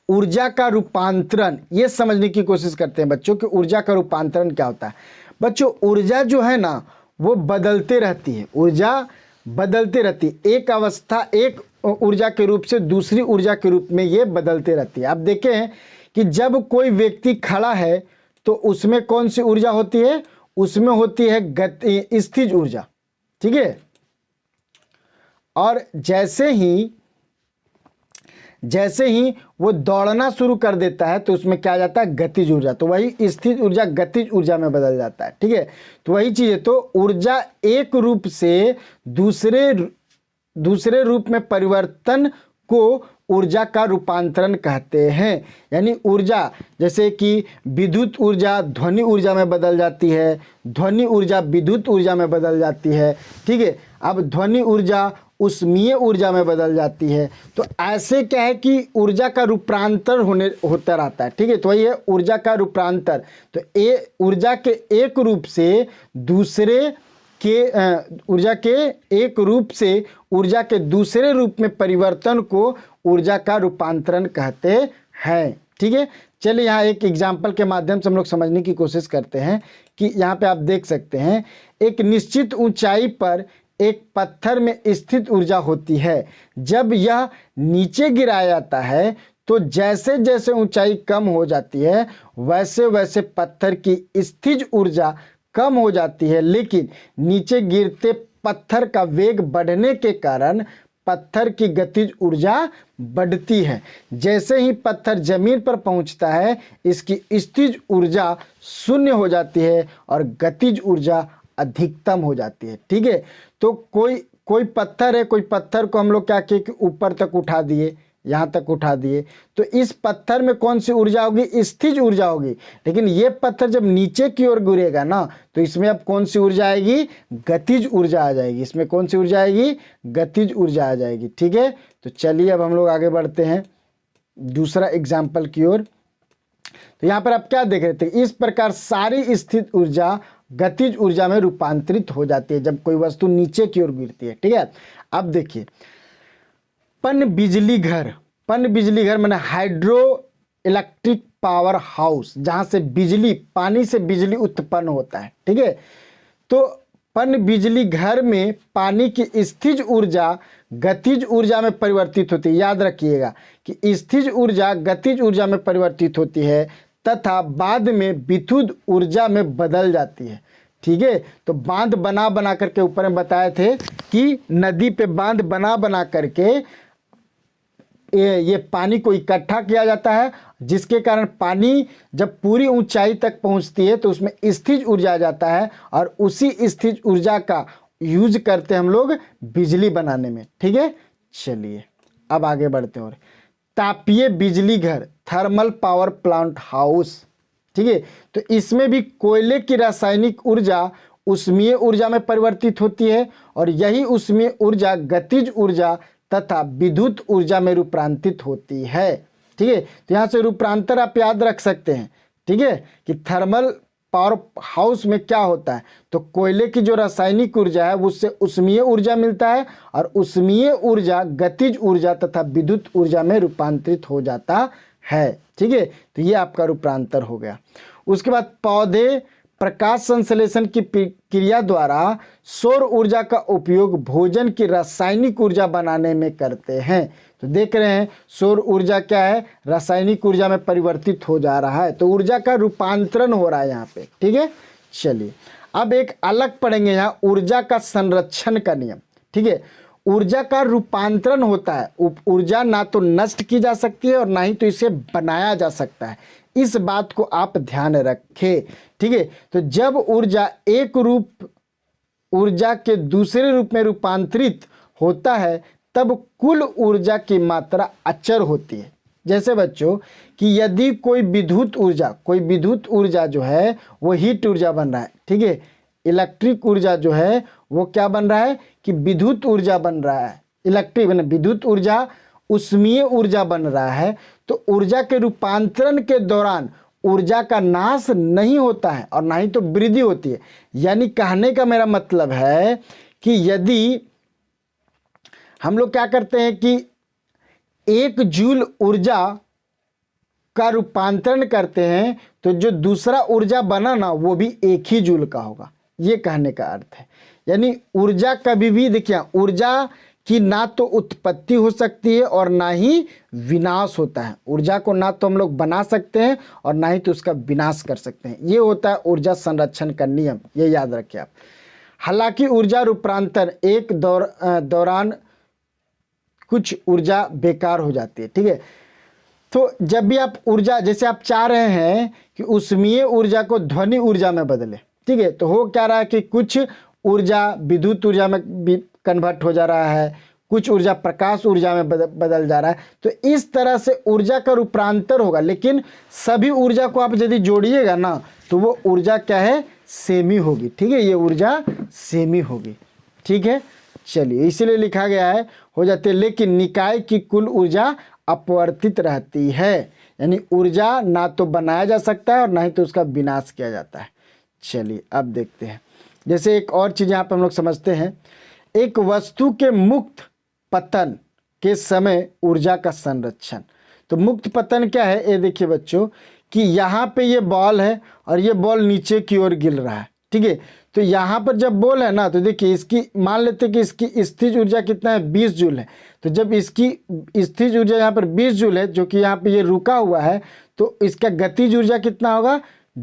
ऊर्जा का रूपांतरण, ये समझने की कोशिश करते हैं बच्चों कि ऊर्जा का रूपांतरण क्या होता है। बच्चों ऊर्जा जो है ना वो बदलते रहती है, ऊर्जा बदलते रहती है, एक अवस्था एक ऊर्जा के रूप से दूसरी ऊर्जा के रूप में ये बदलते रहती है। आप देखें कि जब कोई व्यक्ति खड़ा है तो उसमें कौन सी ऊर्जा होती है, उसमें होती है गति स्थिज ऊर्जा, ठीक है। और जैसे ही वो दौड़ना शुरू कर देता है तो उसमें क्या आ जाता है, गतिज ऊर्जा। तो वही स्थिज ऊर्जा गतिज ऊर्जा में बदल जाता है, ठीक है। तो वही चीज़ है, तो ऊर्जा एक रूप से दूसरे रूप में परिवर्तन को ऊर्जा का रूपांतरण कहते हैं। यानी ऊर्जा जैसे कि विद्युत ऊर्जा ध्वनि ऊर्जा में बदल जाती है, ध्वनि ऊर्जा विद्युत ऊर्जा में बदल जाती है, ठीक है। अब ध्वनि ऊर्जा उष्मीय ऊर्जा में बदल जाती है। तो ऐसे क्या है कि ऊर्जा का रूपांतर होता रहता है, ठीक है। तो वही है ऊर्जा का रूपांतर। तो ऊर्जा के एक रूप से दूसरे के ऊर्जा के दूसरे रूप में परिवर्तन को ऊर्जा का रूपांतरण कहते हैं, ठीक है। चलिए यहाँ एक एग्जाम्पल के माध्यम से हम लोग समझने की कोशिश करते हैं कि यहाँ पे आप देख सकते हैं एक निश्चित ऊंचाई पर एक पत्थर में स्थित ऊर्जा होती है। जब यह नीचे गिराया जाता है तो जैसे जैसे ऊंचाई कम हो जाती है वैसे वैसे पत्थर की स्थिज ऊर्जा कम हो जाती है, लेकिन नीचे गिरते पत्थर का वेग बढ़ने के कारण पत्थर की गतिज ऊर्जा बढ़ती है। जैसे ही पत्थर जमीन पर पहुंचता है इसकी स्थिज ऊर्जा शून्य हो जाती है और गतिज ऊर्जा अधिकतम हो जाती है, ठीक है। तो कोई पत्थर है, कोई पत्थर को हम लोग क्या किए कि ऊपर तक उठा दिए, यहाँ तक उठा दिए, तो इस पत्थर में कौन सी ऊर्जा होगी, स्थिज ऊर्जा होगी। लेकिन ये पत्थर जब नीचे की ओर गिरेगा ना तो इसमें अब कौन सी ऊर्जा आएगी, गतिज ऊर्जा आ जाएगी। इसमें कौन सी ऊर्जा आएगी, गतिज ऊर्जा आ जाएगी, ठीक है। तो चलिए अब हम लोग आगे बढ़ते हैं दूसरा एग्जाम्पल की ओर। तो यहाँ पर आप क्या देख रहे थे, इस प्रकार सारी स्थित ऊर्जा गतिज ऊर्जा में रूपांतरित हो जाती है जब कोई वस्तु नीचे की ओर गिरती है, ठीक है। अब देखिए पन बिजली घर माने हाइड्रो इलेक्ट्रिक पावर हाउस, जहाँ से बिजली, पानी से बिजली उत्पन्न होता है, ठीक है। तो पन बिजली घर में पानी की स्थिज ऊर्जा गतिज ऊर्जा में परिवर्तित होती है। याद रखिएगा कि स्थिज ऊर्जा गतिज ऊर्जा में परिवर्तित होती है तथा बाद में विद्युत ऊर्जा में बदल जाती है, ठीक है। तो बांध बना करके ऊपर में बताए थे कि नदी पे बांध बना करके ये पानी को इकट्ठा किया जाता है, जिसके कारण पानी जब पूरी ऊंचाई तक पहुंचती है तो उसमें स्थिज ऊर्जा आ जाता है और उसी स्थिज ऊर्जा का यूज करते हैं हम लोग बिजली बनाने में, ठीक है। चलिए अब आगे बढ़ते हैं। और तापीय बिजली घर थर्मल पावर प्लांट हाउस, ठीक है। तो इसमें भी कोयले की रासायनिक ऊर्जा उष्मीय ऊर्जा में परिवर्तित होती है और यही उष्मीय ऊर्जा गतिज ऊर्जा तथा विद्युत ऊर्जा में रूपांतरित होती है, ठीक है। तो यहाँ से रूपांतर आप याद रख सकते हैं, ठीक है, कि थर्मल पावर हाउस में क्या होता है, तो कोयले की जो रासायनिक ऊर्जा है उससे उष्मीय ऊर्जा मिलता है और उष्मीय ऊर्जा गतिज ऊर्जा तथा विद्युत ऊर्जा में रूपांतरित हो जाता है, ठीक है। तो ये आपका रूपांतर हो गया। उसके बाद पौधे प्रकाश संश्लेषण की क्रिया द्वारा सौर ऊर्जा का उपयोग भोजन की रासायनिक ऊर्जा बनाने में करते हैं। तो देख रहे हैं सौर ऊर्जा क्या है, रासायनिक ऊर्जा में परिवर्तित हो जा रहा है। तो ऊर्जा का रूपांतरण हो रहा है यहाँ पे, ठीक है। चलिए अब एक अलग पढ़ेंगे यहाँ ऊर्जा का संरक्षण का नियम, ठीक है। ऊर्जा का रूपांतरण होता है। ऊर्जा ना तो नष्ट की जा सकती है और ना ही तो इसे बनाया जा सकता है। इस बात को आप ध्यान रखें, ठीक है। तो जब ऊर्जा एक रूप ऊर्जा के दूसरे रूप में रूपांतरित होता है तब कुल ऊर्जा की मात्रा अचर होती है। जैसे बच्चों कि यदि कोई विद्युत ऊर्जा जो है वो हीट ऊर्जा बन रहा है, ठीक है। इलेक्ट्रिक ऊर्जा जो है वो क्या बन रहा है कि विद्युत ऊर्जा बन रहा है। इलेक्ट्रिक यानी विद्युत ऊर्जा उष्मीय ऊर्जा बन रहा है। तो ऊर्जा के रूपांतरण के दौरान ऊर्जा का नाश नहीं होता है और ना ही तो वृद्धि होती है। यानी कहने का मेरा मतलब है कि यदि हम लोग क्या करते हैं कि 1 जूल ऊर्जा का रूपांतरण करते हैं तो जो दूसरा ऊर्जा बना ना वो भी 1 ही जूल का होगा। ये कहने का अर्थ है। यानी ऊर्जा कभी भी देखिए, ऊर्जा की ना तो उत्पत्ति हो सकती है और ना ही विनाश होता है। ऊर्जा को ना तो हम लोग बना सकते हैं और ना ही तो उसका विनाश कर सकते हैं। ये होता है ऊर्जा संरक्षण का नियम, ये याद रखिए आप। हालांकि ऊर्जा रूपांतरण एक दौरान कुछ ऊर्जा बेकार हो जाती है, ठीक है। तो जब भी आप ऊर्जा, जैसे आप चाह रहे हैं कि उष्मीय ऊर्जा को ध्वनि ऊर्जा में बदले, ठीक है, तो हो क्या रहा है कि कुछ ऊर्जा विद्युत ऊर्जा में भी कन्वर्ट हो जा रहा है, कुछ ऊर्जा प्रकाश ऊर्जा में बदल जा रहा है। तो इस तरह से ऊर्जा का रूपांतर होगा। लेकिन सभी ऊर्जा को आप यदि जोड़िएगा ना तो वो ऊर्जा क्या है, सेमी होगी, ठीक है। ये ऊर्जा सेमी होगी, ठीक है। चलिए, इसलिए लिखा गया है हो जाते हैं, लेकिन निकाय की कुल ऊर्जा अपवर्तित रहती है। यानी ऊर्जा ना तो बनाया जा सकता है और ना ही तो उसका विनाश किया जाता है। चलिए अब देखते हैं, जैसे एक और चीज़ यहाँ पर हम लोग समझते हैं, एक वस्तु के मुक्त पतन के समय ऊर्जा का संरक्षण। तो मुक्त पतन क्या है, ये देखिए बच्चों कि यहाँ पे ये बॉल है और ये बॉल नीचे की ओर गिर रहा है, ठीक है। तो यहाँ पर जब बॉल है ना तो देखिए इसकी, मान लेते हैं कि इसकी स्थिज ऊर्जा कितना है, 20 जूल है। तो जब इसकी स्थिज ऊर्जा यहाँ पर 20 जूल है, जो कि यहाँ पे ये रुका हुआ है, तो इसका गतिज ऊर्जा कितना होगा,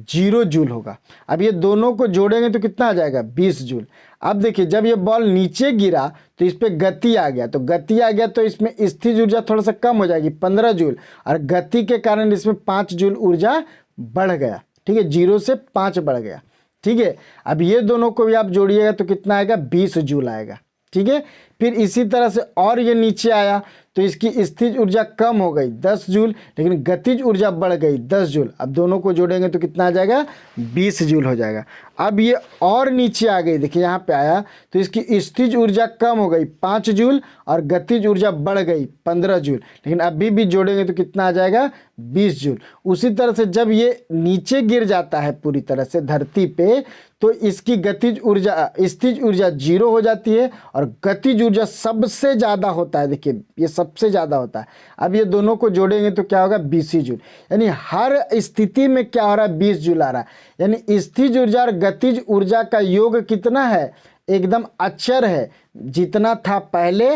0 जूल होगा। अब ये दोनों को जोड़ेंगे तो कितना आ जाएगा, 20 जूल। अब देखिए जब ये बॉल नीचे गिरा तो इस पर गति आ गया, तो गति आ गया तो इसमें स्थिज ऊर्जा थोड़ा सा कम हो जाएगी, 15 जूल, और गति के कारण इसमें 5 जूल ऊर्जा बढ़ गया, ठीक है। 0 से 5 बढ़ गया, ठीक है। अब ये दोनों को भी आप जोड़िएगा तो कितना आएगा, 20 जूल आएगा, ठीक है। फिर इसी तरह से और ये नीचे आया तो इसकी स्थिज ऊर्जा कम हो गई 10 जूल, लेकिन गतिज ऊर्जा बढ़ गई 10 जूल। अब दोनों को जोड़ेंगे तो कितना आ जाएगा, 20 जूल हो जाएगा। अब ये और नीचे आ गई, देखिए यहाँ पे आया तो इसकी स्थिज ऊर्जा कम हो गई 5 जूल और गतिज ऊर्जा बढ़ गई 15 जूल, लेकिन अभी भी जोड़ेंगे तो कितना आ जाएगा, 20 जूल। उसी तरह से जब ये नीचे गिर जाता है पूरी तरह से धरती पे तो इसकी गतिज ऊर्जा, स्थिज ऊर्जा 0 हो जाती है और गतिज ऊर्जा सबसे ज़्यादा होता है, देखिए ये सबसे ज़्यादा होता है। अब ये दोनों को जोड़ेंगे तो क्या होगा, 20 जूल। यानी हर स्थिति में क्या हो रहा है, 20 जूल आ रहा है। यानी स्थिज ऊर्जा और गतिज ऊर्जा का योग कितना है, एकदम अचर है। जितना था पहले,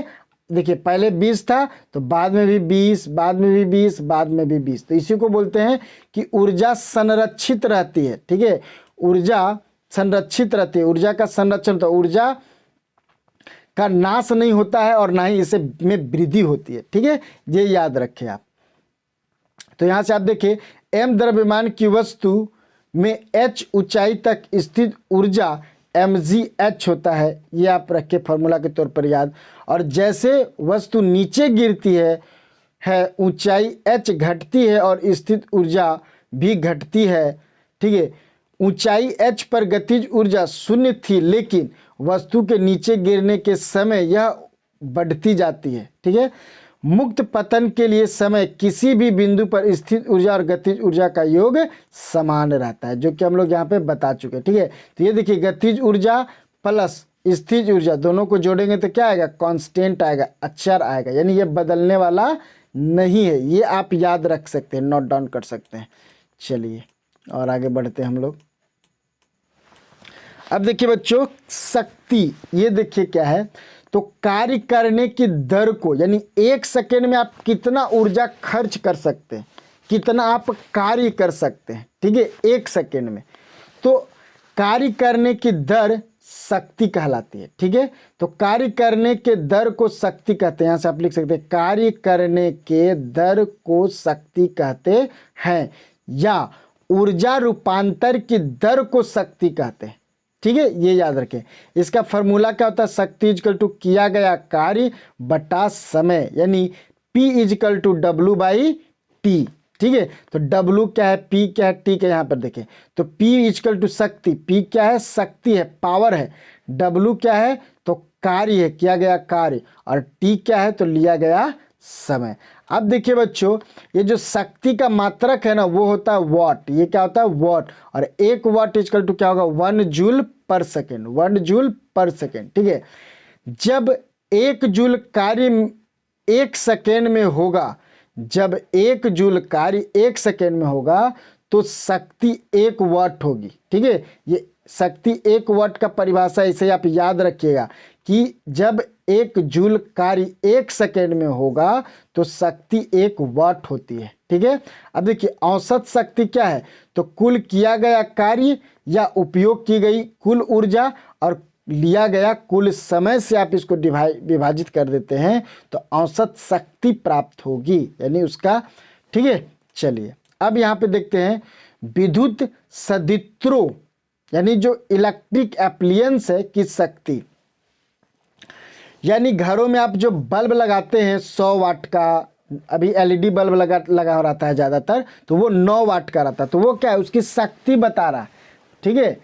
देखिए पहले 20 था तो बाद में भी 20, बाद में भी 20, बाद में भी 20। तो इसी को बोलते हैं कि ऊर्जा संरक्षित रहती है, ठीक है। ऊर्जा संरक्षित रहती है, ऊर्जा का संरक्षण, तो ऊर्जा का नाश नहीं होता है और ना ही इसे में वृद्धि होती है, ठीक है। ये याद रखें आप। तो यहाँ से आप देखिए m द्रव्यमान की वस्तु में h ऊंचाई तक स्थित ऊर्जा mgh होता है, ये आप रखें फॉर्मूला के तौर पर याद। और जैसे वस्तु नीचे गिरती है ऊंचाई h घटती है और स्थित ऊर्जा भी घटती है, ठीक है। ऊंचाई h पर गतिज ऊर्जा 0 थी, लेकिन वस्तु के नीचे गिरने के समय यह बढ़ती जाती है, ठीक है। मुक्त पतन के लिए समय किसी भी बिंदु पर स्थित ऊर्जा और गतिज ऊर्जा का योग समान रहता है, जो कि हम लोग यहाँ पे बता चुके हैं, ठीक है। तो ये देखिए गतिज ऊर्जा प्लस स्थिज ऊर्जा दोनों को जोड़ेंगे तो क्या आएगा, कांस्टेंट आएगा, अचर आएगा। यानी ये बदलने वाला नहीं है, ये आप याद रख सकते हैं, नोट डाउन कर सकते हैं। चलिए और आगे बढ़ते हैं हम लोग। अब देखिए बच्चों शक्ति, ये देखिए क्या है, तो कार्य करने की दर को, यानी 1 सेकेंड में आप कितना ऊर्जा खर्च कर सकते हैं, कितना आप कार्य कर सकते हैं, ठीक है, 1 सेकेंड में। तो कार्य करने की दर शक्ति कहलाती है। ठीक है, तो कार्य करने के दर को शक्ति कहते हैं। यहाँ से आप लिख सकते हैं कार्य करने के दर को शक्ति कहते हैं, या ऊर्जा रूपांतर की दर को शक्ति कहते हैं। ठीक है, ये याद रखें। इसका फॉर्मूला क्या होता है, शक्ति इजकल टू किया गया कार्य बटा समय, यानी P इजकल टू W/T। ठीक है, तो W क्या है, P क्या है, T क्या यहाँ पर देखें, तो P इजकल टू शक्ति, P क्या है, शक्ति है, पावर है, W क्या है, तो कार्य है, किया गया कार्य, और T क्या है, तो लिया गया समय। अब देखिए बच्चों, ये जो शक्ति का मात्रक है ना, वो होता है वॉट। ये क्या होता है, वॉट, और 1 वाट इजकल टू क्या होगा, 1 जूल पर सेकेंड, 1 जूल पर सेकेंड। ठीक है, जब 1 जूल कार्य 1 सेकेंड में होगा, जब 1 जूल कार्य 1 सेकेंड में होगा, तो शक्ति 1 वाट होगी। ठीक है, ये शक्ति 1 वाट का परिभाषा इसे आप याद रखिएगा कि जब 1 जूल कार्य 1 सेकेंड में होगा तो शक्ति 1 वाट होती है। ठीक है, अब देखिए औसत शक्ति क्या है, तो कुल किया गया कार्य या उपयोग की गई कुल ऊर्जा और लिया गया कुल समय से आप इसको विभाजित कर देते हैं तो औसत शक्ति प्राप्त होगी, यानी उसका। ठीक है, चलिए अब यहाँ पे देखते हैं विद्युत सदित्रों, यानी जो इलेक्ट्रिक एप्लियंस है की शक्ति, यानी घरों में आप जो बल्ब लगाते हैं 100 वाट का, अभी एलईडी बल्ब लगा रहता है ज़्यादातर, तो वो 9 वाट का रहता है, तो वो क्या है, उसकी शक्ति बता रहा है। ठीक है,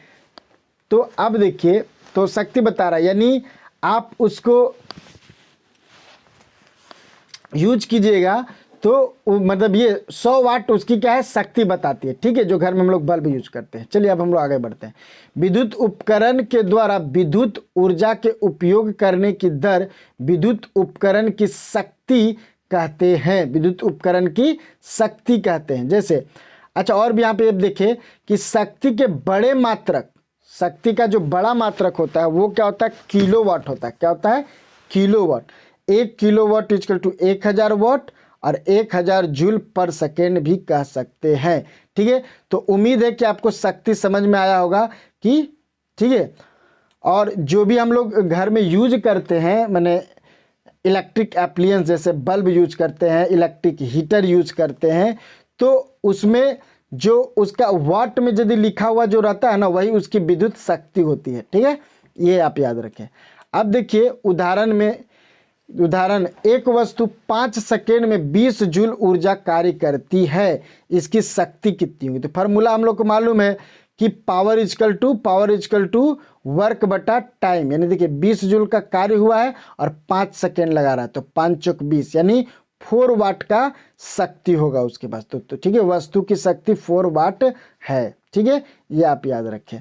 तो अब देखिए, तो शक्ति बता रहा है, यानी आप उसको यूज कीजिएगा तो मतलब ये 100 वाट उसकी क्या है, शक्ति बताती है। ठीक है, जो घर में हम लोग बल्ब यूज करते हैं। चलिए अब हम लोग आगे बढ़ते हैं। विद्युत उपकरण के द्वारा विद्युत ऊर्जा के उपयोग करने की दर विद्युत उपकरण की शक्ति कहते हैं, विद्युत उपकरण की शक्ति कहते हैं। जैसे अच्छा, और भी यहाँ पे देखें कि शक्ति के बड़े मात्रक, शक्ति का जो बड़ा मात्रक होता है वो क्या होता है, किलोवाट होता है। क्या होता है, किलोवाट। 1 किलोवाट इक्वल टू 1000 वाट और 1000 जूल पर सेकेंड भी कह सकते हैं। ठीक है, तो उम्मीद है कि आपको शक्ति समझ में आया होगा कि ठीक है। और जो भी हम लोग घर में यूज करते हैं, मैंने इलेक्ट्रिक एप्लियंस जैसे बल्ब यूज करते हैं, इलेक्ट्रिक हीटर यूज करते हैं, तो उसमें जो उसका वाट में यदि लिखा हुआ जो रहता है ना, वही उसकी विद्युत शक्ति होती है। ठीक है, ये आप याद रखें। अब देखिए उदाहरण, एक वस्तु 5 सेकेंड में 20 जूल ऊर्जा कार्य करती है, इसकी शक्ति कितनी होगी। तो फार्मूला हम लोग को मालूम है कि पावर इजकल टू वर्क बटा टाइम, यानी देखिए 20 जूल का कार्य हुआ है और 5 सेकेंड लगा रहा है, तो 5 चौक 20, यानी 4 वाट का शक्ति होगा उसके पास। तो ठीक है, वस्तु की शक्ति 4 वाट है। ठीक है, ये आप याद रखें।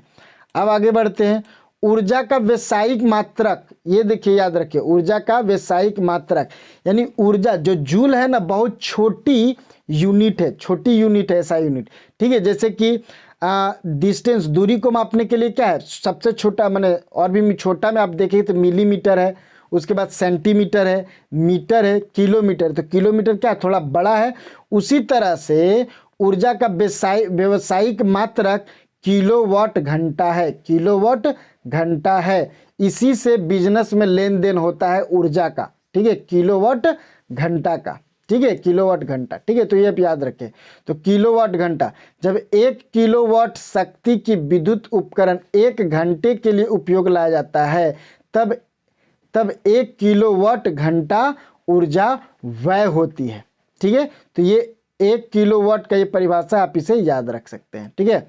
अब आगे बढ़ते हैं। ऊर्जा का वैश्विक मात्रक, ये देखिए याद रखिए, ऊर्जा का वैश्विक मात्रक, यानी ऊर्जा जो जूल है ना, बहुत छोटी यूनिट है, छोटी यूनिट है, ऐसा यूनिट। ठीक है, जैसे कि डिस्टेंस, दूरी को मापने के लिए क्या है, सबसे छोटा, मैंने और भी छोटा में आप देखेंगे तो मिलीमीटर है, उसके बाद सेंटीमीटर है, मीटर है, किलोमीटर। तो किलोमीटर क्या है, थोड़ा बड़ा है। उसी तरह से ऊर्जा का व्यावसायिक मात्रक किलोवाट घंटा है, किलोवाट घंटा है। इसी से बिजनेस में लेन देन होता है ऊर्जा का। ठीक है, किलोवाट घंटा का। ठीक है, किलोवाट घंटा। ठीक है, तो ये आप याद रखें। तो किलोवाट घंटा, जब 1 किलोवाट शक्ति की विद्युत उपकरण 1 घंटे के लिए उपयोग लाया जाता है, तब 1 किलोवाट घंटा ऊर्जा व्यय होती है। ठीक है, तो ये 1 किलोवाट का ये परिभाषा आप इसे याद रख सकते हैं। ठीक है,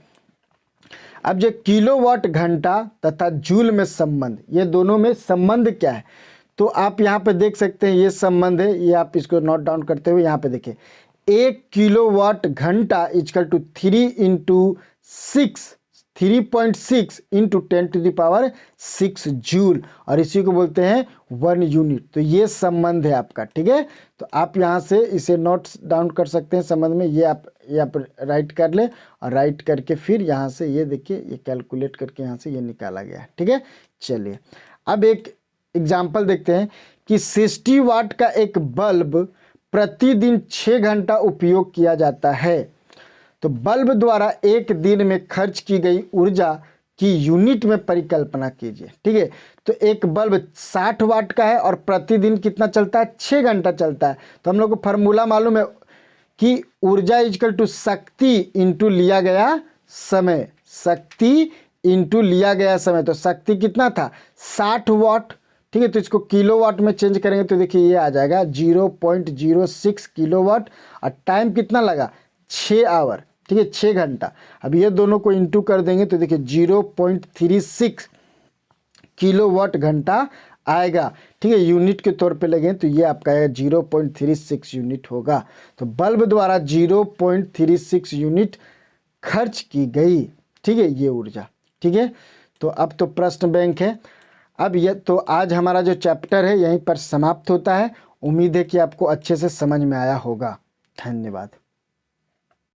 अब जो किलोवाट घंटा तथा जूल में संबंध, ये दोनों में संबंध क्या है, तो आप यहाँ पे देख सकते हैं ये संबंध है। ये आप इसको नोट डाउन करते हुए यहाँ पे देखिए, 1 किलोवाट घंटा इक्वल टू 3.6 इंटू 10⁻6 जूल, और इसी को बोलते हैं 1 यूनिट। तो ये संबंध है आपका। ठीक है, तो आप यहाँ से इसे नोट डाउन कर सकते हैं संबंध में। ये आप राइट कर ले, और राइट करके फिर यहाँ से ये देखिए, ये कैलकुलेट करके यहाँ से ये निकाला गया है। ठीक है, चलिए अब एक एग्जाम्पल देखते हैं कि 60 वाट का एक बल्ब प्रतिदिन 6 घंटा उपयोग किया जाता है, तो बल्ब द्वारा एक दिन में खर्च की गई ऊर्जा की यूनिट में परिकल्पना कीजिए। ठीक है, तो एक बल्ब 60 वाट का है और प्रतिदिन कितना चलता है, 6 घंटा चलता है। तो हम लोग को फार्मूला मालूम है कि ऊर्जा इजकल टू शक्ति इंटू लिया गया समय, शक्ति इंटू लिया गया समय। तो शक्ति कितना था, 60 वाट। ठीक है, तो इसको किलोवाट में चेंज करेंगे तो देखिए ये आ जाएगा 0.06 किलोवाट। और टाइम कितना लगा, 6 आवर। ठीक है, 6 घंटा। अब ये दोनों को इंटू कर देंगे तो देखिए 0.36 किलोवाट घंटा आएगा। ठीक है, यूनिट के तौर पे लगे तो ये आपका आएगा 0.36 यूनिट होगा। तो बल्ब द्वारा 0.36 यूनिट खर्च की गई। ठीक है, ये ऊर्जा। ठीक है, तो अब तो प्रश्न बैंक है। अब ये तो आज हमारा जो चैप्टर है यहीं पर समाप्त होता है। उम्मीद है कि आपको अच्छे से समझ में आया होगा। धन्यवाद।